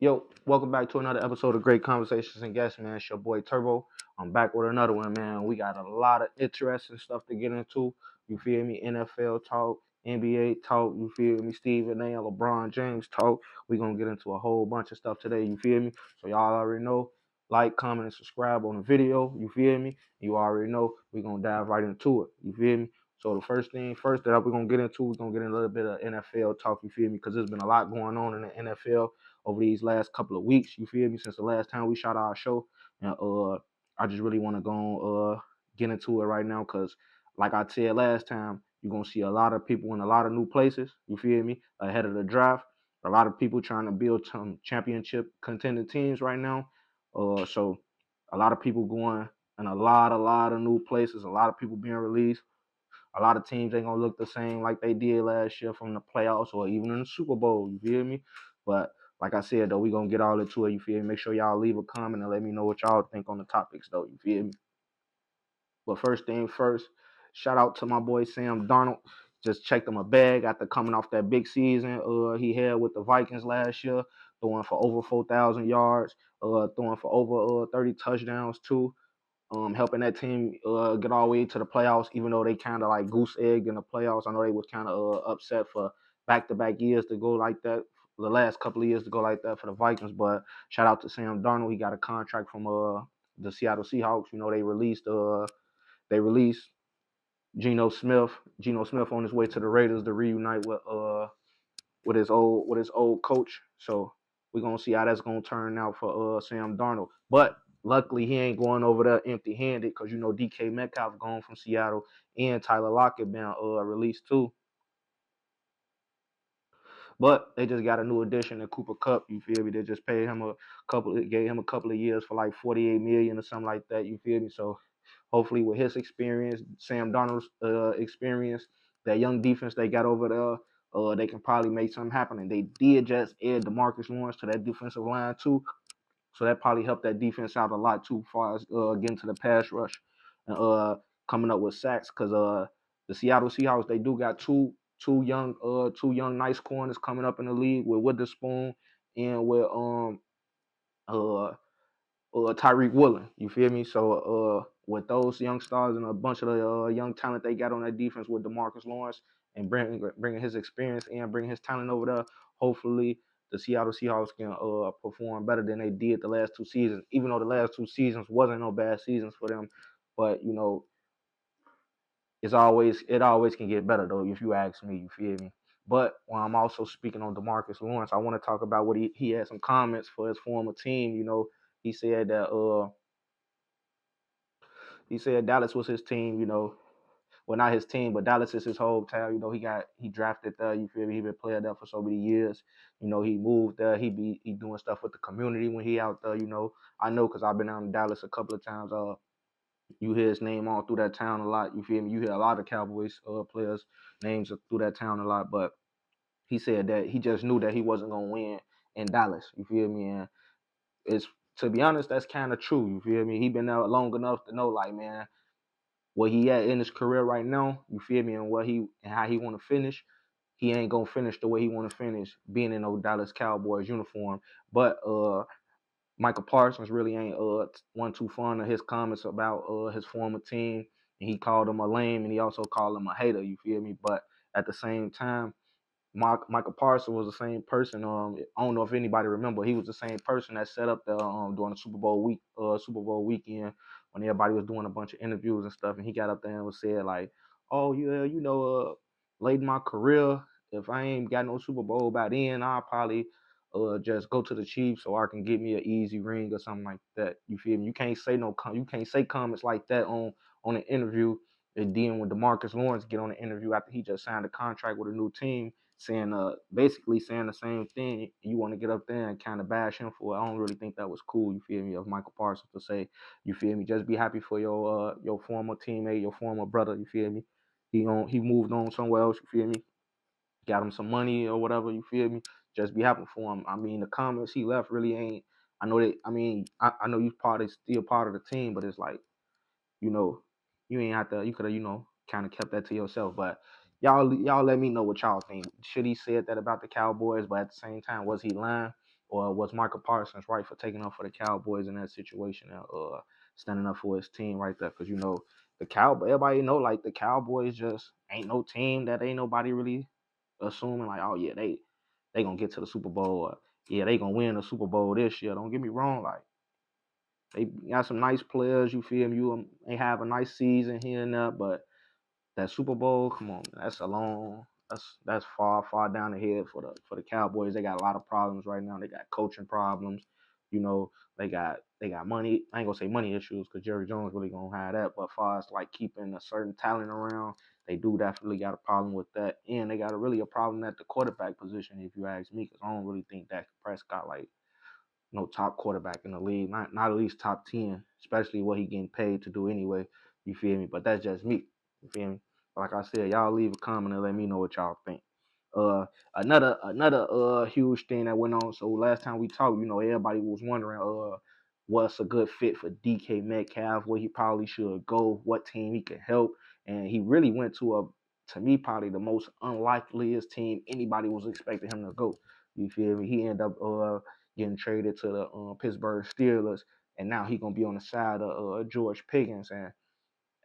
Yo, welcome back to another episode of Great Conversations and Guests, man. It's your boy Turbo. I'm back with another one, man. We got a lot of interesting stuff to get into. You feel me? NFL talk, NBA talk, you feel me? Stephen A, LeBron James talk. We're going to get into a whole bunch of stuff today, you feel me? So y'all already know, like, comment, and subscribe on the video, you feel me? You already know we're going to dive right into it, you feel me? So the first thing first that we're going to get into, we're going to get in a little bit of NFL talk, you feel me? Because there's been a lot going on in the NFL over these last couple of weeks, you feel me, since the last time we shot our show. And I just really want to go get into it right now because, like I said last time, you're going to see a lot of people in a lot of new places, you feel me, ahead of the draft. A lot of people trying to build some championship contending teams right now. So a lot of people going in a lot of new places, a lot of people being released. A lot of teams ain't gonna look the same like they did last year from the playoffs or even in the Super Bowl. You feel me? But like I said though, we gonna get all into it. You feel me? Make sure y'all leave a comment and let me know what y'all think on the topics though. You feel me? But first thing first, shout out to my boy Sam Darnold. Just checked him a bag after coming off that big season he had with the Vikings last year, throwing for over 4,000 yards, throwing for over 30 touchdowns too. Helping that team get all the way to the playoffs, even though they kind of like goose egged in the playoffs. I know they was kind of upset for back-to-back years to go like that, the last couple of years to go like that for the Vikings. But shout out to Sam Darnold. He got a contract from the Seattle Seahawks. You know, they released Geno Smith. Geno Smith on his way to the Raiders to reunite with his old coach. So we're gonna see how that's gonna turn out for Sam Darnold. But luckily he ain't going over there empty handed because you know DK Metcalf gone from Seattle and Tyler Lockett been released too. But they just got a new addition in Cooper Cup. You feel me? They just gave him a couple of years for like 48 million or something like that. You feel me? So hopefully with his experience, Sam Darnold's experience, that young defense they got over there, they can probably make something happen. And they did just add DeMarcus Lawrence to that defensive line too. So that probably helped that defense out a lot too, far as getting to the pass rush and coming up with sacks. Because the Seattle Seahawks, they do got two young nice corners coming up in the league with Witherspoon and with uh Tyreek Woolen. You feel me? So with those young stars and a bunch of the young talent they got on that defense with DeMarcus Lawrence and bringing his experience and bringing his talent over there, hopefully the Seattle Seahawks can perform better than they did the last two seasons. Even though the last two seasons wasn't no bad seasons for them, but you know it always can get better though if you ask me. You feel me? But while I'm also speaking on DeMarcus Lawrence, I want to talk about what he had some comments for his former team. You know, he said that Dallas was his team, you know. Well, not his team, but Dallas is his whole town. You know, he drafted there. You feel me? He been playing there for so many years. You know, he moved there. He doing stuff with the community when he out there. You know, I know because I've been out in Dallas a couple of times. You hear his name all through that town a lot. You feel me? You hear a lot of Cowboys players names through that town a lot. But he said that he just knew that he wasn't gonna win in Dallas. You feel me? And it's to be honest, that's kind of true. You feel me? He been there long enough to know, like, man, where he at in his career right now, you feel me, and how he want to finish, he ain't gonna finish the way he want to finish being in no Dallas Cowboys uniform. But Michael Parsons really ain't one too fond of his comments about his former team, and he called him a lame, and he also called him a hater. You feel me? But at the same time, Michael Parsons was the same person. I don't know if anybody remember. He was the same person that set up the during the Super Bowl weekend when everybody was doing a bunch of interviews and stuff. And he got up there and was said like, "Oh yeah, you know, late in my career, if I ain't got no Super Bowl by then, I'll probably just go to the Chiefs so I can get me an easy ring or something like that." You feel me? You can't say comments like that on an interview. And then when DeMarcus Lawrence get on the interview after he just signed a contract with a new team, saying basically saying the same thing, you want to get up there and kind of bash him for it. I don't really think that was cool, you feel me, of Michael Parsons to say, you feel me, just be happy for your former teammate, your former brother, you feel me. He moved on somewhere else, you feel me, got him some money or whatever, you feel me. Just be happy for him. I mean, the comments he left really ain't. I know you still part of the team, but it's like, you know, you ain't have to. You could have, kind of kept that to yourself. But y'all let me know what y'all think. Should he said that about the Cowboys, but at the same time, was he lying, or was Michael Parsons right for taking up for the Cowboys in that situation and standing up for his team right there? Because the Cowboys, everybody know like the Cowboys just ain't no team that ain't nobody really assuming like, oh yeah, they gonna get to the Super Bowl, or yeah, they gonna win the Super Bowl this year. Don't get me wrong, like they got some nice players. You feel me? They have a nice season here and there, but that Super Bowl, come on, man, that's a long, that's far down the head for the Cowboys. They got a lot of problems right now. They got coaching problems. You know, they got money. I ain't gonna say money issues because Jerry Jones really gonna have that. But as far as like keeping a certain talent around, they do definitely got a problem with that. And they got a problem at the quarterback position, if you ask me, because I don't really think Dak Prescott like no top quarterback in the league, not at least top 10, especially what he getting paid to do anyway. You feel me? But that's just me. You feel me? Like I said, y'all leave a comment and let me know what y'all think. Uh, another huge thing that went on. So last time we talked, everybody was wondering what's a good fit for DK Metcalf, where he probably should go, what team he could help, and he really went to me probably the most unlikeliest team anybody was expecting him to go. You feel me? He ended up getting traded to the Pittsburgh Steelers, and now he gonna be on the side of George Pickens. And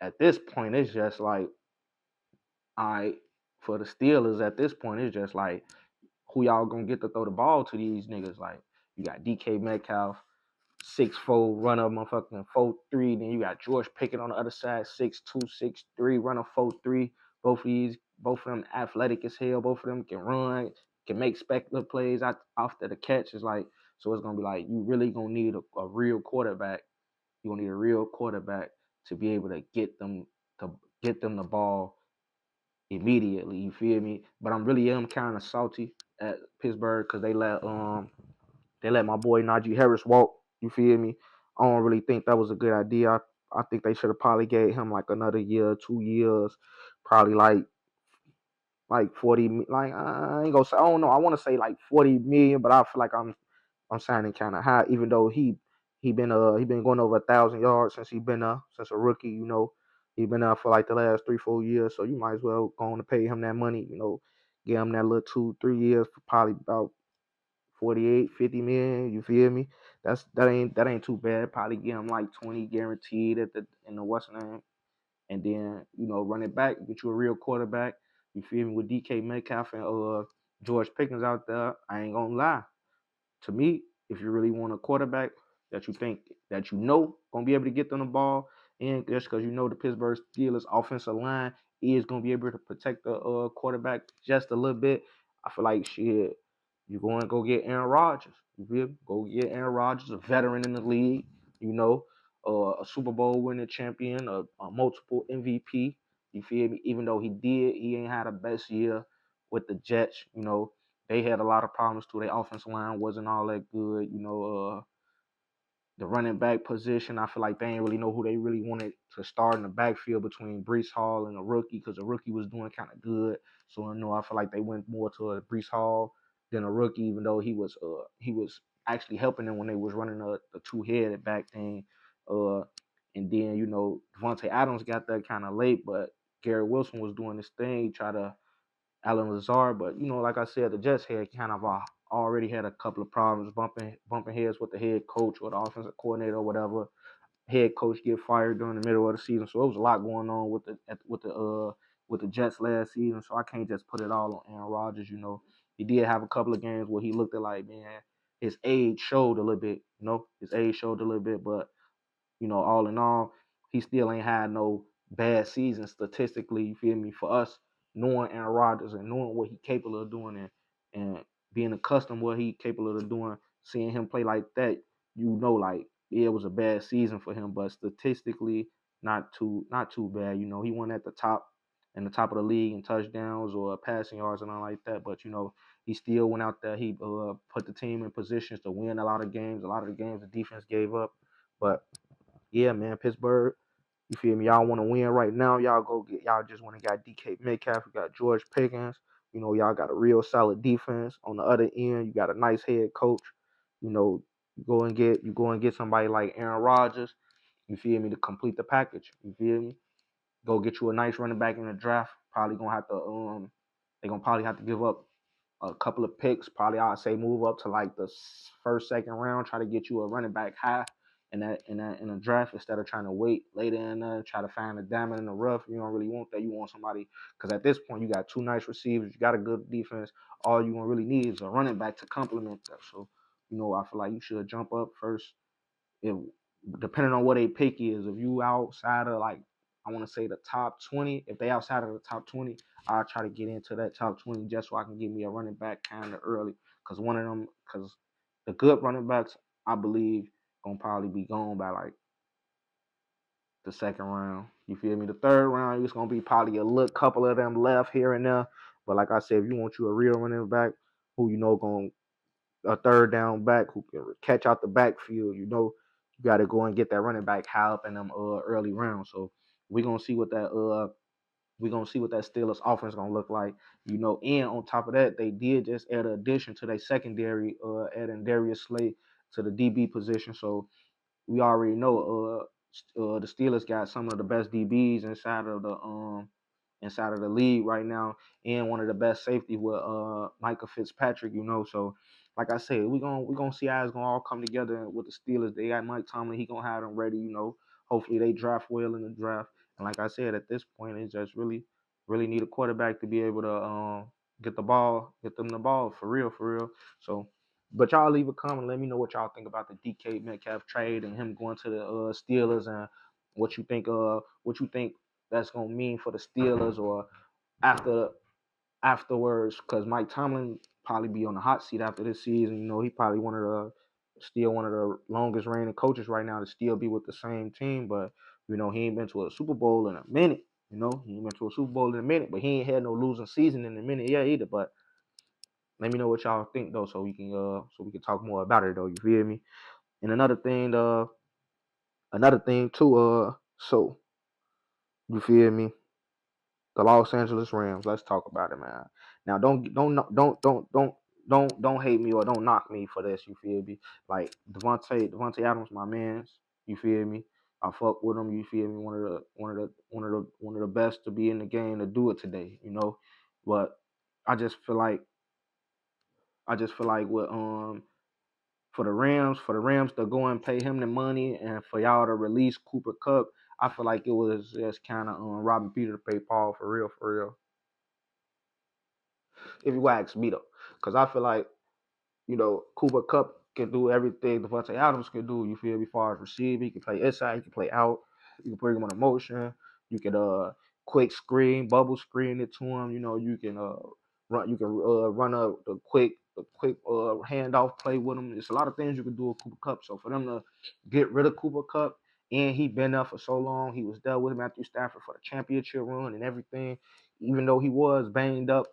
at this point, it's just like, I for the Steelers at this point, it's just like, who y'all gonna get to throw the ball to these niggas? Like, you got DK Metcalf, 6'4", runner motherfucking 4'3". Then you got George Pickens on the other side, 6'2", 6'3", runner 4'3". Both of them athletic as hell. Both of them can run, can make spectacular plays after the catch. It's like, so it's gonna be like, you really gonna need a real quarterback. You gonna need a real quarterback to be able to get them the ball immediately. You feel me? But I'm really kind of salty at Pittsburgh because they let my boy Najee Harris walk. You feel me? I don't really think that was a good idea. I think they should have probably gave him like another year, 2 years, probably like 40. Like, I ain't gonna say. I don't know. I want to say like 40 million, but I feel like I'm signing kind of high, even though he been going over 1,000 yards since he been since a rookie. He been there for like the last 3-4 years. So you might as well go on to pay him that money. Give him that little 2-3 years for probably about 48, 50 million. You feel me? That ain't too bad. Probably give him like 20 guaranteed in the what's name, and then run it back, get you a real quarterback. You feel me? With DK Metcalf and George Pickens out there, I ain't gonna lie. To me, if you really want a quarterback that you think that gonna be able to get them the ball, and just because the Pittsburgh Steelers offensive line is gonna be able to protect the quarterback just a little bit, I feel like shit, you going to go get Aaron Rodgers. You feel me? Go get Aaron Rodgers, a veteran in the league, a Super Bowl winning champion, a multiple MVP. You feel me? Even though he ain't had the best year with the Jets. They had a lot of problems too. Their offensive line wasn't all that good. The running back position, I feel like they didn't really know who they really wanted to start in the backfield between Brees Hall and a rookie, because the rookie was doing kind of good. So I feel like they went more to a Brees Hall than a rookie, even though he was actually helping them when they was running the two-headed back thing. Uh, and then Devontae Adams got there kind of late, but Garrett Wilson was doing this thing, try to Alan Lazard, but like I said, the Jets had kind of already had a couple of problems bumping heads with the head coach or the offensive coordinator or whatever. Head coach get fired during the middle of the season, so it was a lot going on with the Jets last season. So I can't just put it all on Aaron Rodgers. He did have a couple of games where he looked at like, man, his age showed a little bit. His age showed a little bit, but all in all, he still ain't had no bad season statistically. You feel me? For us, knowing Aaron Rodgers and knowing what he's capable of doing, and being accustomed what he's capable of doing, seeing him play like that, like, yeah, it was a bad season for him, but statistically, not too bad. He won at the top in the top of the league in touchdowns or passing yards and all like that. But he still went out there. He put the team in positions to win a lot of games. A lot of the games the defense gave up, but yeah, man, Pittsburgh, you feel me? Y'all want to win right now. Y'all just want to got DK Metcalf. You got George Pickens. Y'all got a real solid defense. On the other end, you got a nice head coach. You go and get somebody like Aaron Rodgers. You feel me? To complete the package. You feel me? Go get you a nice running back in the draft. Probably gonna have to they gonna probably have to give up a couple of picks. Probably I'd say move up to like the first, second round. Try to get you a running back high in a draft instead of trying to wait later in try to find a diamond in the rough. You don't really want that. You want somebody because at this point you got two nice receivers. You got a good defense. All you gonna really need is a running back to complement that. So I feel like you should jump up first. If depending on what they pick is, if you outside of like I want to say the top 20, if they outside of the top 20, I'll try to get into that top 20 just so I can get me a running back kind of early. Because the good running backs, I believe, gonna probably be gone by like the second round. You feel me? The third round, it's gonna be probably a little couple of them left here and there. But like I said, if you want you a real running back who going a third down back who can catch out the backfield, you got to go and get that running back high up in them early rounds. So we're gonna see what that Steelers offense gonna look like. And on top of that, they did just add an addition to their secondary, adding Darius Slay to the DB position. So we already know the Steelers got some of the best DBs inside of the league right now, and one of the best safety with Micah Fitzpatrick. So like I said, we gonna see how it's gonna all come together with the Steelers. They got Mike Tomlin, he gonna have them ready. Hopefully they draft well in the draft. And like I said, at this point, it's just really need a quarterback to be able to get them the ball for real, for real. So. But y'all leave a comment. Let me know what y'all think about the DK Metcalf trade and him going to the Steelers, and what you think. What you think that's gonna mean for the Steelers, or afterwards, because Mike Tomlin probably be on the hot seat after this season. He probably still one of the longest reigning coaches right now to still be with the same team. But he ain't been to a Super Bowl in a minute. He ain't been to a Super Bowl in a minute, but he ain't had no losing season in a minute yet either. But let me know what y'all think though, so we can talk more about it though. You feel me? And another thing too. So you feel me? The Los Angeles Rams. Let's talk about it, man. Now, don't hate me or don't knock me for this. You feel me? Like Devontae Adams, my man's. You feel me? I fuck with him. You feel me? One of the best to be in the game to do it today. But I just feel like with for the Rams to go and pay him the money and for y'all to release Cooper Kupp, I feel like it was just kind of robbing Peter to pay Paul for real, for real. If you ask me though, because I feel like Cooper Kupp can do everything Devontae Adams can do. You feel me? As far as receiving, he can play inside, he can play out, you can bring him on a motion, you can quick screen, bubble screen it to him. You can run the quick handoff play with him. There's a lot of things you can do with Cooper Kupp. So for them to get rid of Cooper Kupp, and he been there for so long, he was there with Matthew Stafford for the championship run and everything. Even though he was banged up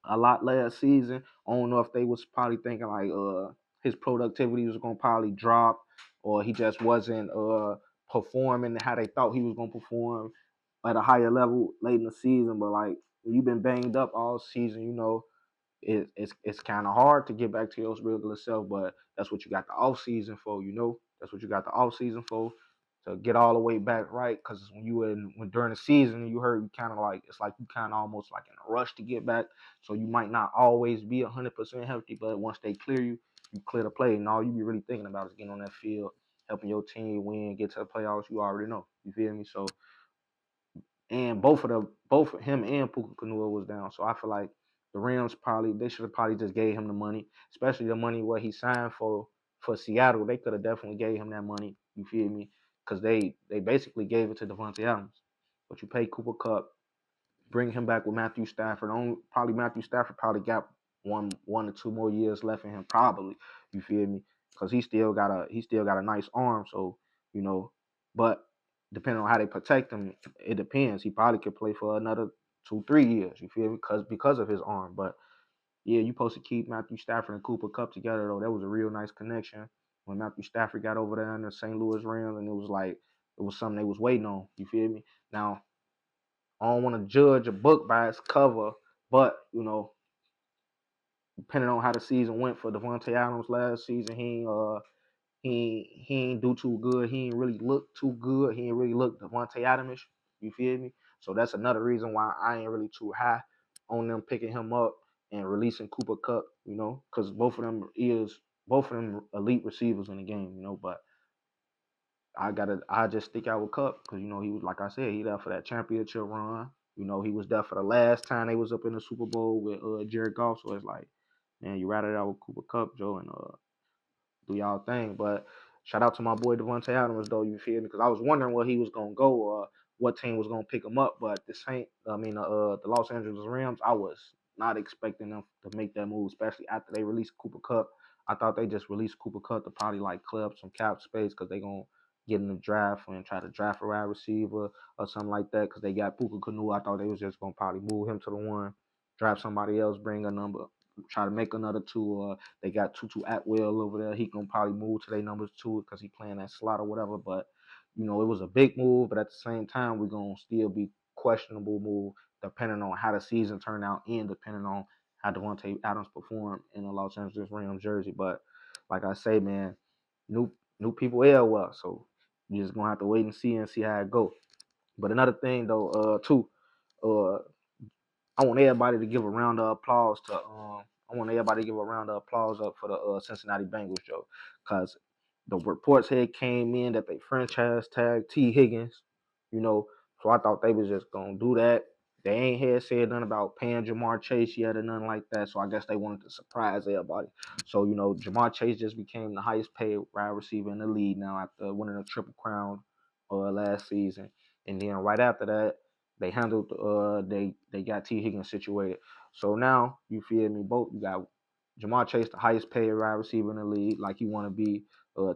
a lot last season. I don't know if they was probably thinking like his productivity was gonna probably drop, or he just wasn't performing how they thought he was gonna perform at a higher level late in the season. But like when you've been banged up all season, it's kind of hard to get back to your regular self. But that's what you got the off season for. That's what you got the off season for, to get all the way back right. Because when during the season you heard, you kind of like, it's like you kind of almost like in a rush to get back. So you might not always be 100% healthy, but once they clear you, you clear the play, and all you be really thinking about is getting on that field, helping your team win, get to the playoffs. You already know. You feel me? So, and both of him and Puka Kanua was down. So I feel like the Rams they should have probably just gave him the money, especially the money what he signed for Seattle. They could have definitely gave him that money. You feel me? Because they basically gave it to Devontae Adams. But you pay Cooper Kupp, bring him back with Matthew Stafford. Probably Matthew Stafford probably got one or two more years left in him, probably. You feel me? Because he still got a nice arm. So but depending on how they protect him, it depends. He probably could play for another 2-3 years. You feel me? Because of his arm. But yeah, you supposed to keep Matthew Stafford and Cooper Kupp together though. That was a real nice connection when Matthew Stafford got over there in the St. Louis Rams, and it was something they was waiting on. You feel me? Now I don't want to judge a book by its cover, but depending on how the season went for Devontae Adams last season, he ain't do too good. He ain't really look too good. He ain't really look Devontae Adamish. You feel me? So that's another reason why I ain't really too high on them picking him up and releasing Cooper Cup, you know, because both of them elite receivers in the game, you know. But I just stick out with Cup because, you know, he was, like I said, he there for that championship run. You know, he was there for the last time they was up in the Super Bowl with Jared Goff. So it's like, man, you rather out with Cooper Cup, Joe, and do y'all thing. But shout out to my boy Devontae Adams, though, you feel me? Because I was wondering where he was gonna go or what team was gonna pick him up. But the Los Angeles Rams, I was not expecting them to make that move, especially after they released Cooper Cup. I thought they just released Cooper Cup to probably like clear up some cap space because they gonna get in the draft and try to draft a wide receiver or something like that because they got Puka Canoe. I thought they was just gonna probably move him to the one, draft somebody else, bring a number, try to make another two. They got Tutu Atwell over there. He can probably move to their numbers too because he playing that slot or whatever. But, you know, it was a big move. But at the same time, we're going to still be questionable move depending on how the season turned out and depending on how Devontae Adams performed in a Los Angeles Rams jersey. But like I say, man, new people everywhere. So you're just going to have to wait and see how it goes. But another thing, though, too, uh, I want everybody to give a round of applause to I want everybody to give a round of applause up for the Cincinnati Bengals, Joe, because the reports had came in that they franchise tagged T. Higgins, you know, so I thought they was just gonna do that. They ain't had said nothing about paying Jamar Chase yet or nothing like that, so I guess they wanted to surprise everybody. So, you know, Jamar Chase just became the highest paid wide receiver in the league now after winning a Triple Crown last season, and then right after that, they handled they got T. Higgins situated. So now you feel me, both you got Jamar Chase, the highest paid wide receiver in the league, like you want to be.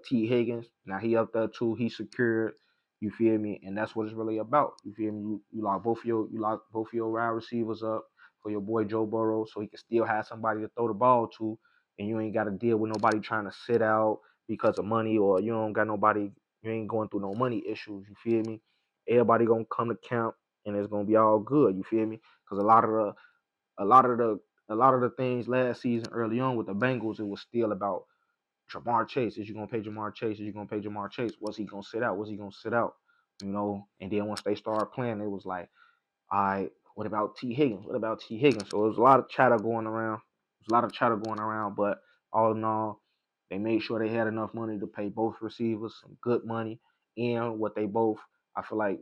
T. Higgins, now he up there too. He secured. You feel me, and that's what it's really about. You feel me? You lock both of your wide receivers up for your boy Joe Burrow, so he can still have somebody to throw the ball to, and you ain't got to deal with nobody trying to sit out because of money, or you don't got nobody. You ain't going through no money issues. You feel me? Everybody gonna come to camp and it's gonna be all good. You feel me? Because a lot of the a lot of the things last season early on with the Bengals, it was still about Jamar Chase. Is you gonna pay Jamar Chase? Is you gonna pay Jamar Chase? Was he gonna sit out? Was he gonna sit out? You know. And then once they started playing, it was like, all right, what about T. Higgins? What about T. Higgins? So it was a lot of chatter going around. But all in all, they made sure they had enough money to pay both receivers some good money and what they both. I feel like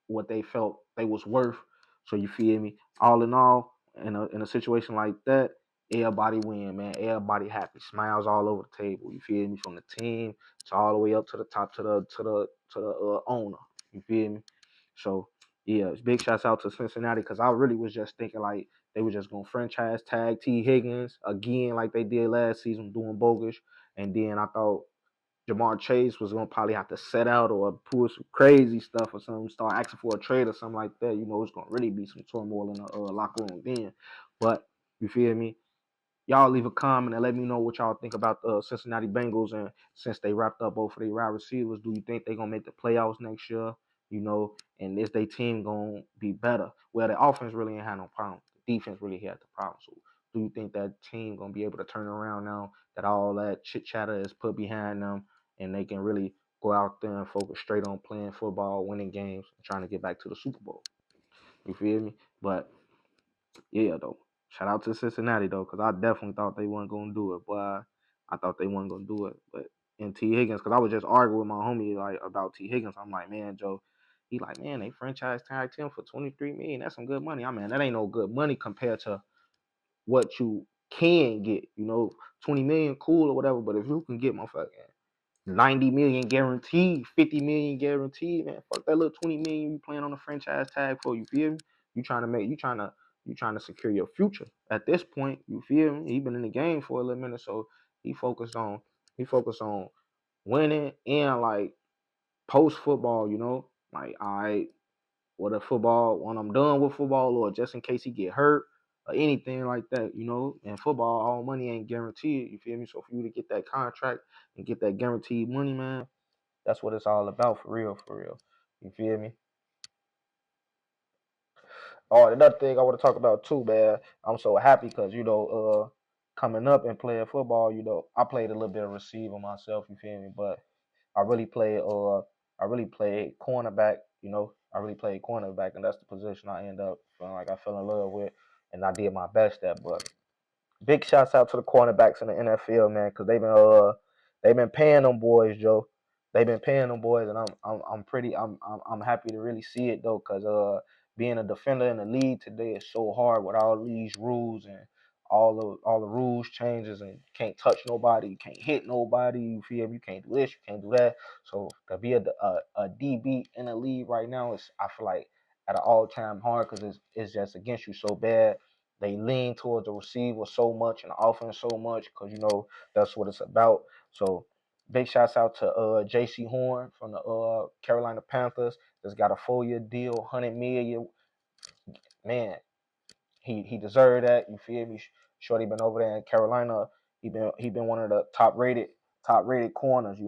what they felt they was worth. So you feel me? All in all, in a situation like that, everybody win, man. Everybody happy. Smiles all over the table. You feel me? From the team to all the way up to the top to the owner. You feel me? So yeah, big shouts out to Cincinnati because I really was just thinking like they were just gonna franchise tag T. Higgins again like they did last season doing bogus. And then I thought Jamar Chase was gonna probably have to set out or pull some crazy stuff or something, start asking for a trade or something like that. You know, it's gonna really be some turmoil in the locker room then. But you feel me? Y'all leave a comment and let me know what y'all think about the Cincinnati Bengals. And since they wrapped up both of their wide receivers, do you think they're gonna make the playoffs next year? You know, and is their team gonna be better? Well, the offense really ain't had no problem. The defense really had the problem. So do you think that team gonna be able to turn around now that all that chit chatter is put behind them and they can really go out there and focus straight on playing football, winning games, and trying to get back to the Super Bowl? You feel me? But yeah, though. Shout out to Cincinnati though, because I definitely thought they weren't gonna do it, but I thought they weren't gonna do it. But and T. Higgins, because I was just arguing with my homie like about T. Higgins. I'm like, man, Joe, he like, man, they franchise tagged him for 23 million. That's some good money. I mean, that ain't no good money compared to what you can get. You know, 20 million, cool or whatever. But if you can get motherfucking 90 million guaranteed, 50 million guaranteed, man. Fuck that little 20 million you playing on the franchise tag for, you feel me? You trying to secure your future. At this point, you feel me? He been in the game for a little minute, so he focused on winning and like post football, you know? Like, all right, what a football when I'm done with football, or just in case he get hurt or anything like that, you know. And football, all money ain't guaranteed. You feel me? So for you to get that contract and get that guaranteed money, man, that's what it's all about for real, for real. You feel me? Oh, another thing I want to talk about too, man. I'm so happy because coming up and playing football, I played a little bit of receiver myself. You feel me? But I really played I really played cornerback. I really played cornerback, and that's the position I end up feeling like I fell in love with, and I did my best at. But big shouts out to the cornerbacks in the NFL, man, because they've been paying them boys, Joe. They've been paying them boys, and I'm happy to really see it though, because being a defender in the league today is so hard with all these rules and all the rules changes, and you can't touch nobody, you can't hit nobody, you feel me? You can't do this, you can't do that. So to be a DB in the league right now is, I feel like, at an all time hard, because it's just against you so bad. They lean towards the receiver so much and the offense so much, because that's what it's about. So big shouts out to J.C. Horn from the Carolina Panthers. That's got a 4-year deal, $100 million. Man, he deserved that. You feel me? Shorty been over there in Carolina. He been one of the top rated corners.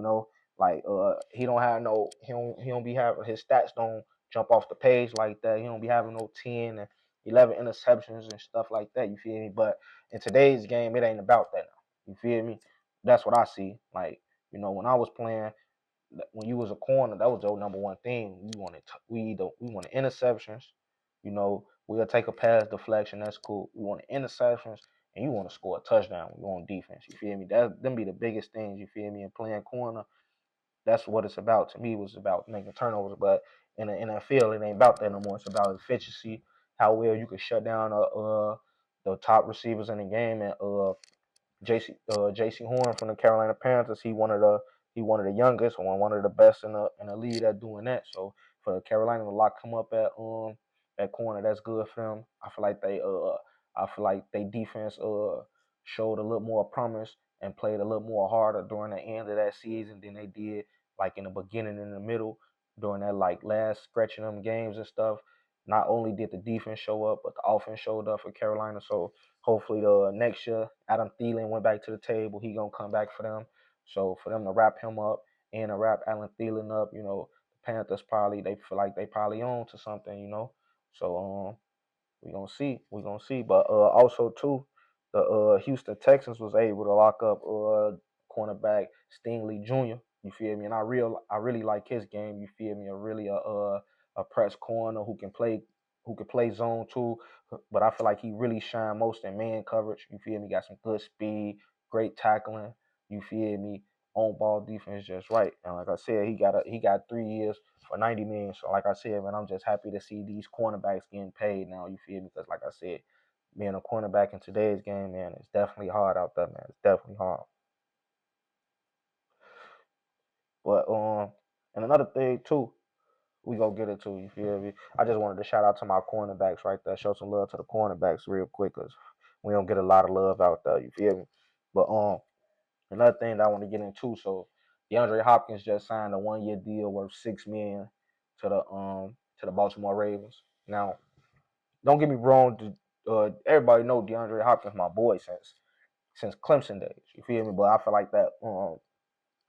Like he don't have no he don't be having, his stats don't jump off the page like that. He don't be having no 10 and 11 interceptions and stuff like that. You feel me? But in today's game, it ain't about that now. You feel me? That's what I see. Like, when I was playing, when you was a corner, that was your number one thing. We wanted interceptions. We'll take a pass deflection. That's cool. We wanted interceptions, and you want to score a touchdown. We want defense. You feel me? Them be the biggest things. You feel me? And playing corner, that's what it's about. To me, it was about making turnovers. But in the NFL, it ain't about that no more. It's about efficiency, how well you can shut down the top receivers in the game, and J.C. Horn from the Carolina Panthers. He one of the youngest, one of the best in the league at doing that. So for Carolina to lock him up at corner, that's good for them. I feel like they defense showed a little more promise and played a little more harder during the end of that season than they did like in the beginning and the middle during that like last stretching them games and stuff. Not only did the defense show up, but the offense showed up for Carolina. So hopefully the next year, Adam Thielen went back to the table. He gonna come back for them. So for them to wrap him up and to wrap Alan Thielen up, the Panthers they feel like they probably own to something. So we gonna see. But also too, the Houston Texans was able to lock up cornerback Stingley Jr. You feel me? And I really like his game. You feel me? A press corner who can play zone too. But I feel like he really shine most in man coverage. You feel me? Got some good speed, great tackling. You feel me? On ball defense just right. And like I said, he got 3 years for $90 million. So like I said, man, I'm just happy to see these cornerbacks getting paid now. You feel me? Because like I said, being a cornerback in today's game, man, it's definitely hard out there, man. It's definitely hard. But and another thing too, we gonna get into. You feel me? I just wanted to shout out to my cornerbacks right there. Show some love to the cornerbacks real quick, cause we don't get a lot of love out there. You feel me? But another thing that I want to get into. So DeAndre Hopkins just signed a 1-year deal worth $6 million to the Baltimore Ravens. Now, don't get me wrong. Everybody know DeAndre Hopkins my boy since Clemson days. You feel me? But I feel like that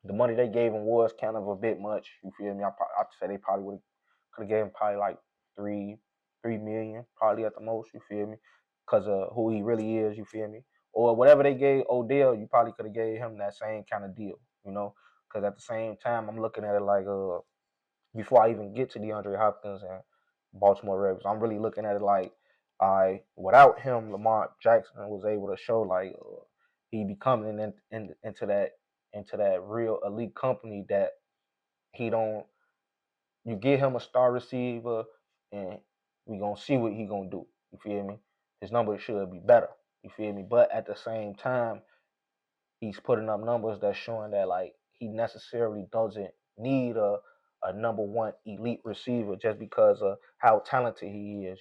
the money they gave him was kind of a bit much. You feel me? I'd say they probably could have gave him probably like three million, probably at the most. You feel me? Because of who he really is. You feel me? Or whatever they gave Odell, you probably could have gave him that same kind of deal. Because at the same time, I'm looking at it like before I even get to DeAndre Hopkins and Baltimore Ravens, I'm really looking at it like without him, Lamar Jackson was able to show like he becoming into that real elite company that he don't. You get him a star receiver, and we gonna see what he gonna do. You feel me? His numbers should be better. You feel me? But at the same time, he's putting up numbers that's showing that like he necessarily doesn't need a number one elite receiver just because of how talented he is.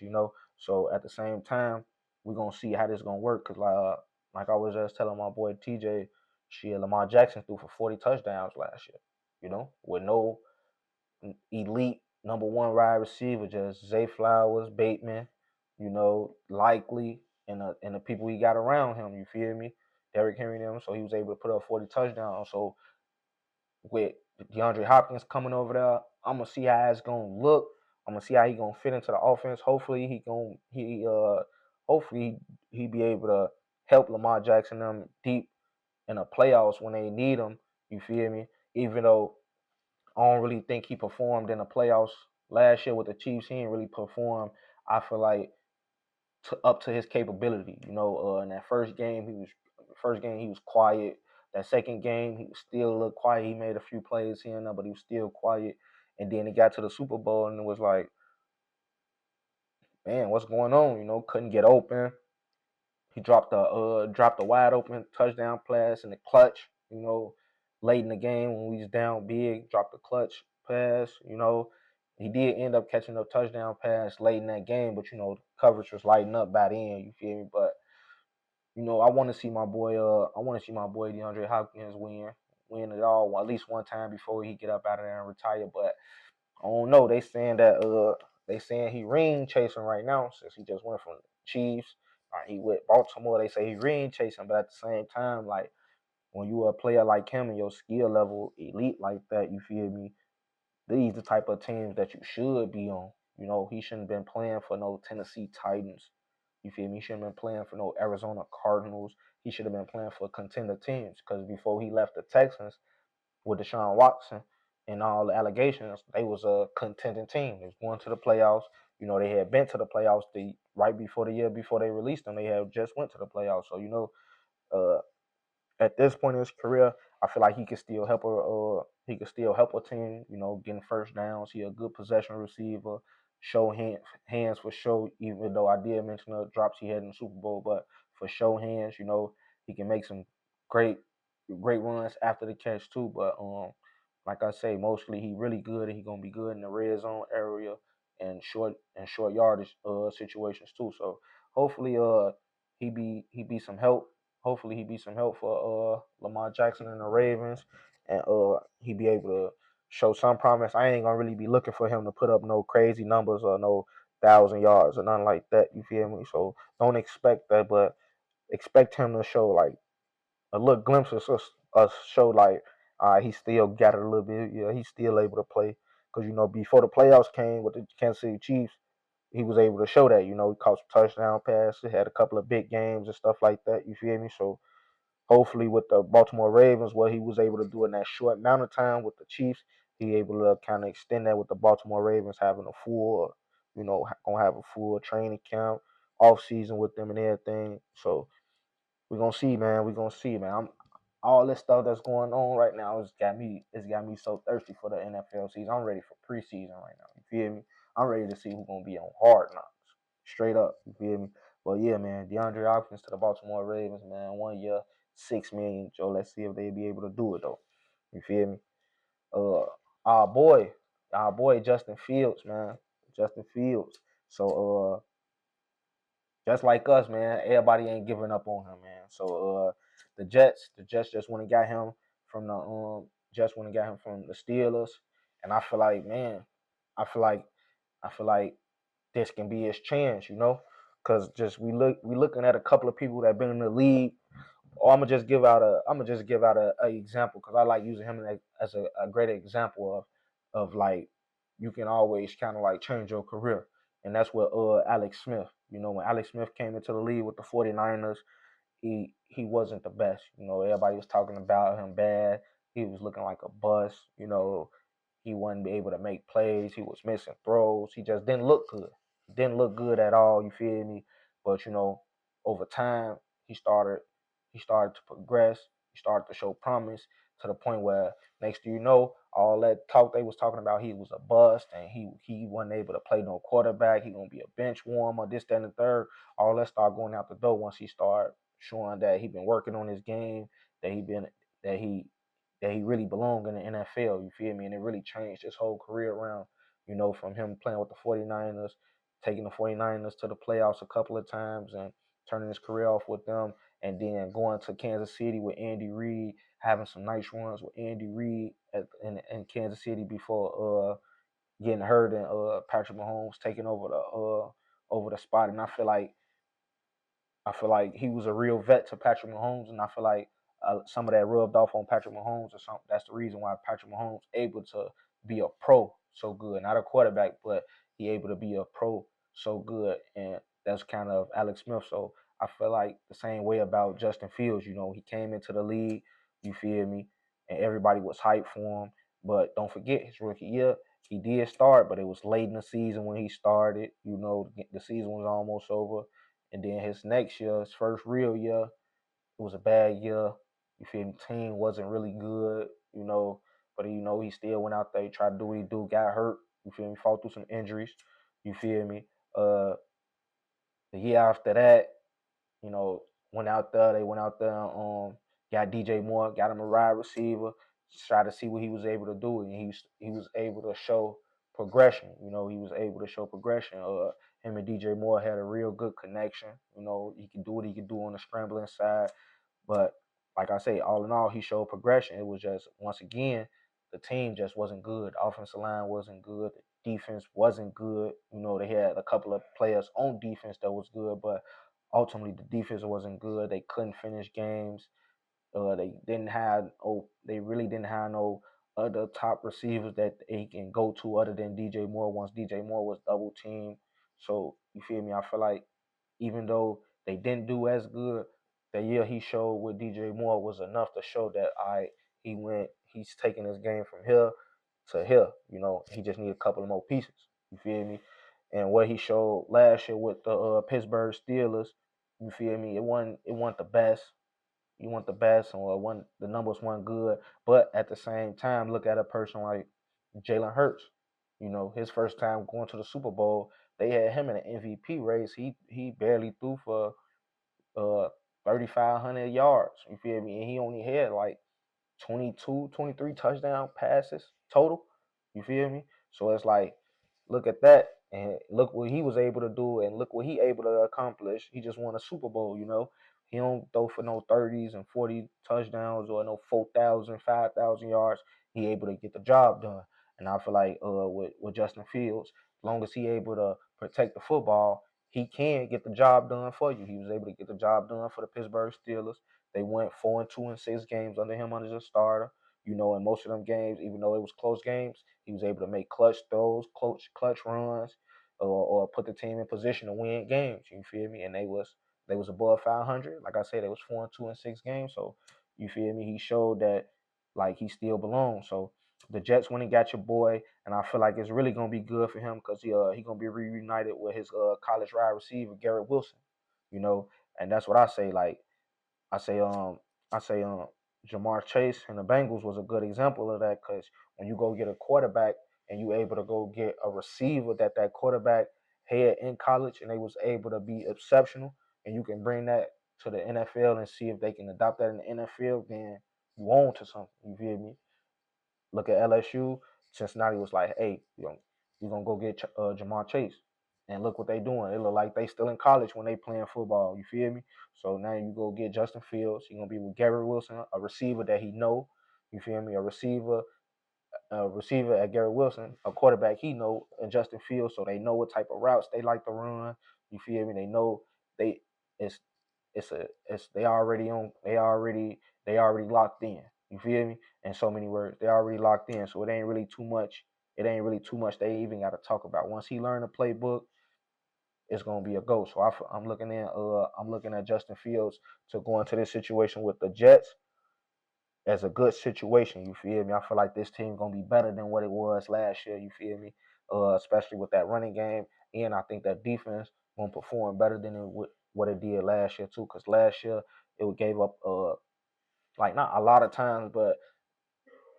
So at the same time, we're gonna see how this gonna work because like I was just telling my boy TJ, shit, Lamar Jackson threw for 40 touchdowns last year. With no elite number one wide receiver, just Zay Flowers, Bateman, Likely, and the people he got around him. You feel me? Derrick Henry and them. So he was able to put up 40 touchdowns. So with DeAndre Hopkins coming over there, I'm gonna see how it's gonna look. I'm gonna see how he gonna fit into the offense. Hopefully he be able to help Lamar Jackson them deep in the playoffs when they need him. You feel me? Even though I don't really think he performed in the playoffs last year with the Chiefs. He didn't really perform. I feel like up to his capability. In that first game he was quiet. That second game he was still a little quiet. He made a few plays here and there, but he was still quiet. And then he got to the Super Bowl and it was like, man, what's going on? Couldn't get open. He dropped a wide open touchdown pass in the clutch. Late in the game when we was down big, dropped the clutch pass. He did end up catching a touchdown pass late in that game, but coverage was lighting up by then. You feel me? But I want to see my boy. I want to see my boy DeAndre Hopkins win it all at least one time before he get up out of there and retire. But I don't know. They saying he ring chasing right now since he just went from the Chiefs. He with Baltimore. They say he ring chasing, but at the same time, like when you a player like him and your skill level elite like that, you feel me? These the type of teams that you should be on. He shouldn't have been playing for no Tennessee Titans. You feel me? He shouldn't have been playing for no Arizona Cardinals. He should have been playing for contender teams because before he left the Texans with Deshaun Watson and all the allegations, they was a contending team. They was going to the playoffs. They had been to the playoffs right before the year before they released them. They had just went to the playoffs. So, uh, at this point in his career, I feel like he could still help a team. Getting first downs. He a good possession receiver. Show hands for show. Even though I did mention the drops he had in the Super Bowl, but for show hands, he can make some great runs after the catch too. But like I say, mostly he really good and he gonna be good in the red zone area and short yardage situations too. So hopefully he be some help. Hopefully he be some help for Lamar Jackson and the Ravens, and he be able to show some promise. I ain't gonna really be looking for him to put up no crazy numbers or no 1,000 yards or nothing like that. You feel me? So don't expect that, but expect him to show like a little glimpse of us show like he still got it a little bit. Yeah, he's still able to play because before the playoffs came with the Kansas City Chiefs, he was able to show that. He caught some touchdown passes, had a couple of big games and stuff like that. You feel me? So hopefully with the Baltimore Ravens, what he was able to do in that short amount of time with the Chiefs, he able to kind of extend that with the Baltimore Ravens having a full, gonna have a full training camp, off season with them and everything. So we're gonna see, man. We're gonna see, man. All this stuff that's going on right now it's got me so thirsty for the NFL season. I'm ready for preseason right now. You feel me? I'm ready to see who's gonna be on Hard Knocks. Straight up. You feel me? But yeah, man, DeAndre Hopkins to the Baltimore Ravens, man. 1 year, $6 million, Joe. Let's see if they be able to do it though. You feel me? Uh our boy, Justin Fields, man. Justin Fields. So just like us, man, everybody ain't giving up on him, man. So the Jets just went and got him from the Steelers, and I feel like, man, I feel like this can be his chance, because just we looking at a couple of people that been in the league. Or I'm gonna just give out a example because I like using him as a great example of like you can always kind of like change your career, and that's what Alex Smith. When Alex Smith came into the league with the 49ers, he wasn't the best. Everybody was talking about him bad. He was looking like a bust. He wasn't able to make plays. He was missing throws. He just didn't look good. Didn't look good at all. You feel me? But over time, he started to progress. He started to show promise to the point where next thing you know, all that talk they was talking about, he was a bust and he wasn't able to play no quarterback. He gonna be a bench warmer, this, that, and the third. All that started going out the door once he started showing that he been working on his game, that that he he really belonged in the NFL, you feel me? And it really changed his whole career around, from him playing with the 49ers, taking the 49ers to the playoffs a couple of times and turning his career off with them, and then going to Kansas City with Andy Reid, having some nice runs with Andy Reid in Kansas City before getting hurt and Patrick Mahomes taking over the spot. And I feel like he was a real vet to Patrick Mahomes, and I feel like some of that rubbed off on Patrick Mahomes or something. That's the reason why Patrick Mahomes able to be a pro so good, not a quarterback, but he able to be a pro so good, and that's kind of Alex Smith. So I feel like the same way about Justin Fields. He came into the league, you feel me, and everybody was hyped for him. But don't forget his rookie year, he did start, but it was late in the season when he started. The season was almost over. And then his next year, his first real year, it was a bad year. You feel me? Team wasn't really good, but he still went out there, he tried to do what he do, got hurt. You feel me? Fought through some injuries. You feel me? The year after that, you know, went out there. They went out there, got DJ Moore, got him a wide receiver, tried to see what he was able to do, and he was able to show progression. He was able to show progression. Him and DJ Moore had a real good connection. He could do what he could do on the scrambling side. But like I say, all in all, he showed progression. It was just, once again, the team just wasn't good. The offensive line wasn't good. The defense wasn't good. They had a couple of players on defense that was good, but ultimately the defense wasn't good. They couldn't finish games. They really didn't have no other top receivers that they can go to other than DJ Moore once DJ Moore was double teamed. So you feel me? I feel like even though they didn't do as good, the year he showed with DJ Moore was enough to show that he's taking his game from here to here. He just need a couple of more pieces. You feel me? And what he showed last year with the Pittsburgh Steelers, you feel me? It wasn't the best. You want the best, or the numbers weren't good. But at the same time, look at a person like Jalen Hurts. His first time going to the Super Bowl, they had him in an MVP race. He barely threw for 3,500 yards. You feel me? And he only had like 22, 23 touchdown passes total. You feel me? So it's like, look at that, and look what he was able to do, and look what he able to accomplish. He just won a Super Bowl. He don't throw for no 30s and 40 touchdowns or no 4,000, 5,000 yards. He able to get the job done. And I feel like with Justin Fields, as long as he able to protect the football, he can get the job done for you. He was able to get the job done for the Pittsburgh Steelers. They went 4-2 in 6 games under him as a starter. In most of them games, even though it was close games, he was able to make clutch throws, clutch runs, or put the team in position to win games. You feel me? And they was above 500. Like I said, they was 4-2 in 6 games. So you feel me? He showed that like he still belongs. So the Jets went and got your boy, and I feel like it's really gonna be good for him because he gonna be reunited with his college wide receiver Garrett Wilson. You know, and that's what I say. Like I say, Jamar Chase and the Bengals was a good example of that because when you go get a quarterback and you able to go get a receiver that quarterback had in college and they was able to be exceptional, and you can bring that to the NFL and see if they can adopt that in the NFL, then you on to something. You feel me? Look at LSU. Cincinnati was like, hey, you're gonna go get Jamar Chase, and look what they doing. It look like they still in college when they playing football. You feel me? So now you go get Justin Fields. You're gonna be with Garrett Wilson, a receiver that he know. You feel me? A receiver at Garrett Wilson, a quarterback he know, and Justin Fields, so they know what type of routes they like to run. You feel me? They know they it's it's they already locked in. You feel me? In so many words, they already locked in. So it ain't really too much. It ain't really too much they even got to talk about. Once he learn the playbook, it's gonna be a go. So I'm looking at Justin Fields to go into this situation with the Jets as a good situation. You feel me? I feel like this team gonna be better than what it was last year. You feel me? Especially with that running game, and I think that defense gonna perform better than what it did last year too. Because last year it gave up like not a lot of times, but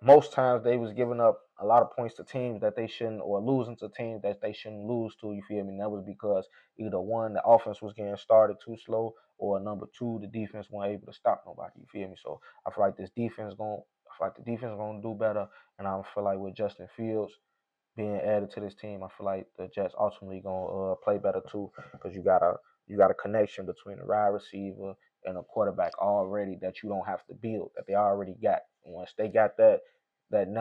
most times they was giving up a lot of points to teams that they shouldn't, or losing to teams that they shouldn't lose to. You feel me? And that was because either one, the offense was getting started too slow, or number two, the defense wasn't able to stop nobody. You feel me? So I feel like the defense gonna do better, and I feel like with Justin Fields being added to this team, I feel like the Jets ultimately gonna play better too, because you got a connection between the wide receiver and a quarterback already that you don't have to build, that they already got. And once they got that, you ain't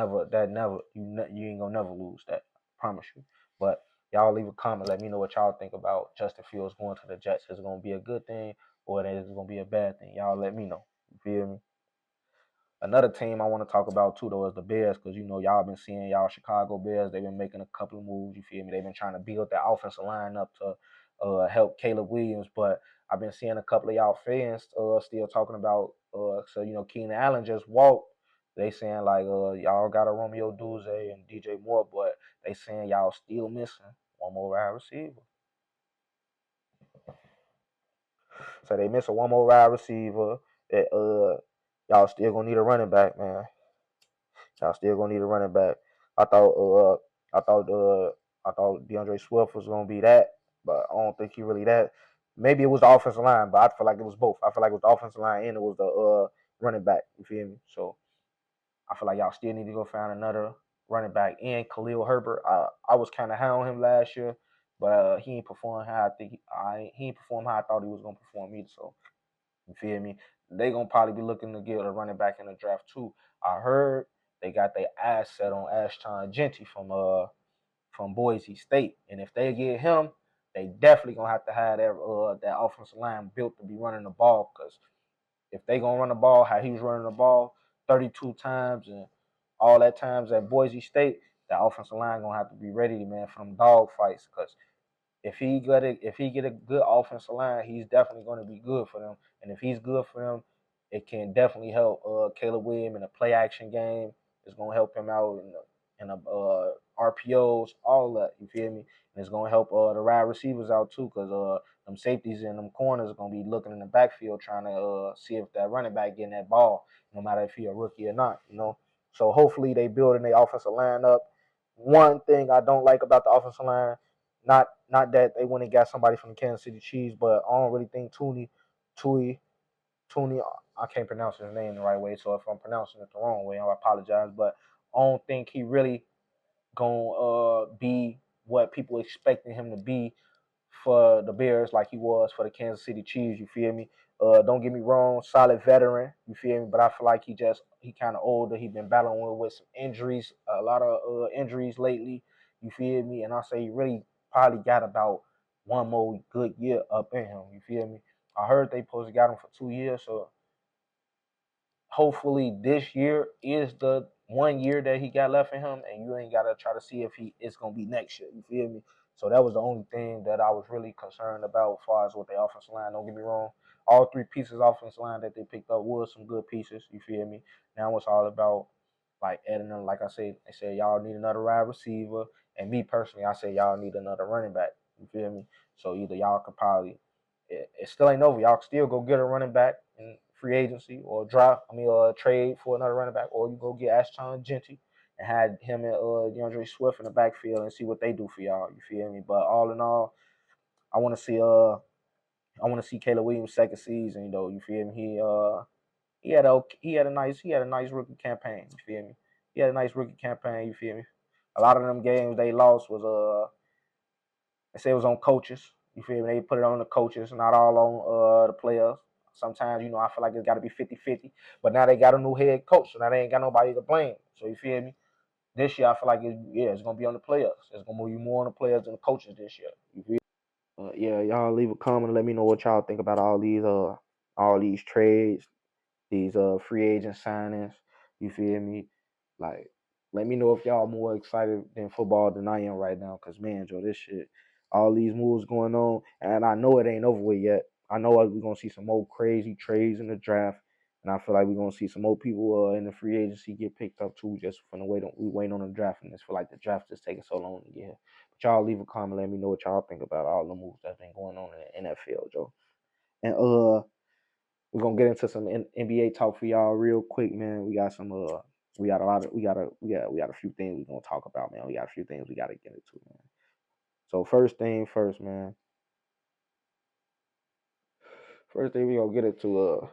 gonna never lose that. I promise you. But y'all leave a comment, let me know what y'all think about Justin Fields going to the Jets. Is it gonna be a good thing or is it gonna be a bad thing? Y'all let me know. You feel me? Another team I want to talk about too, though, is the Bears, because y'all been seeing y'all Chicago Bears. They've been making a couple of moves. You feel me? They've been trying to build that offensive line up to help Caleb Williams. But I've been seeing a couple of y'all fans still talking about. Keenan Allen just walked. They saying like y'all got a Romeo Duze and DJ Moore, but they saying y'all still missing one more wide receiver. So they missing one more wide receiver. Y'all still gonna need a running back, man. Y'all still gonna need a running back. I thought I thought I thought DeAndre Swift was gonna be that, but I don't think he really that. Maybe it was the offensive line, but I feel like it was both. I feel like it was the offensive line and it was the running back. You feel me? So I feel like y'all still need to go find another running back. And Khalil Herbert, I was kind of high on him last year, but he ain't performed how I think he ain't performed how I thought he was gonna perform either. So you feel me? They gonna probably be looking to get a running back in the draft too. I heard they got their ass set on Ashton Genty from Boise State, and if they get him, they definitely gonna have to have that offensive line built to be running the ball. Because if they gonna run the ball, how he was running the ball 32 times and all that times at Boise State, the offensive line gonna have to be ready, man, for them dog fights. Because if he get a good offensive line, he's definitely going to be good for them. And if he's good for them, it can definitely help Caleb Williams in a play action game. It's going to help him out in RPOs, all that. You feel me? And it's going to help the wide receivers out too, because them safeties and them corners are going to be looking in the backfield trying to see if that running back getting that ball, no matter if he a rookie or not. You know. So hopefully they building their offensive line up. One thing I don't like about the offensive line, not that they went and got somebody from the Kansas City Chiefs, but I don't really think Tuni, I can't pronounce his name the right way, so if I'm pronouncing it the wrong way, I apologize. But I don't think he really gonna be what people expecting him to be for the Bears like he was for the Kansas City Chiefs. You feel me? Don't get me wrong, solid veteran. You feel me? But I feel like he kind of older. He been battling with some injuries, a lot of injuries lately. You feel me? And I say he really probably got about one more good year up in him. You feel me? I heard they supposed to got him for 2 years, so hopefully this year is the 1 year that he got left in him, and you ain't gotta try to see if it's gonna be next year. You feel me? So that was the only thing that I was really concerned about as far as with the offensive line. Don't get me wrong. All three pieces of offensive line that they picked up was some good pieces. You feel me? Now it's all about like adding them. Like I said, they said y'all need another wide receiver, and me personally, I say y'all need another running back. You feel me? So either y'all could probably it still ain't over. Y'all can still go get a running back in free agency or trade for another running back, or you go get Ashton Genty and had him and DeAndre Swift in the backfield and see what they do for y'all. You feel me? But all in all, I want to see Caleb Williams' second season. You know, you feel me? He had a nice rookie campaign. You feel me? He had a nice rookie campaign. You feel me? A lot of them games they lost was they say it was on coaches. You feel me? They put it on the coaches, not all on the players. Sometimes, I feel like it's got to be 50-50. But now they got a new head coach, so now they ain't got nobody to blame. So you feel me? This year, I feel like it's going to be on the players. It's going to be more on the players than the coaches this year. You feel me? Yeah, y'all leave a comment and let me know what y'all think about all these trades, these free agent signings. You feel me? Like, let me know if y'all more excited than football than I am right now. Cause man, Joe, this shit, all these moves going on, and I know it ain't over with yet. I know we're gonna see some more crazy trades in the draft, and I feel like we're gonna see some more people in the free agency get picked up too. Just from the we wait on the draft, and it's feel like the draft just taking so long to get here. But y'all leave a comment, let me know what y'all think about all the moves that's been going on in the NFL, Joe. And we're gonna get into some NBA talk for y'all real quick, man. We got some we got a few things we're gonna talk about, man. We got a few things we gotta get into, man. So first thing first, man. First thing we gonna get into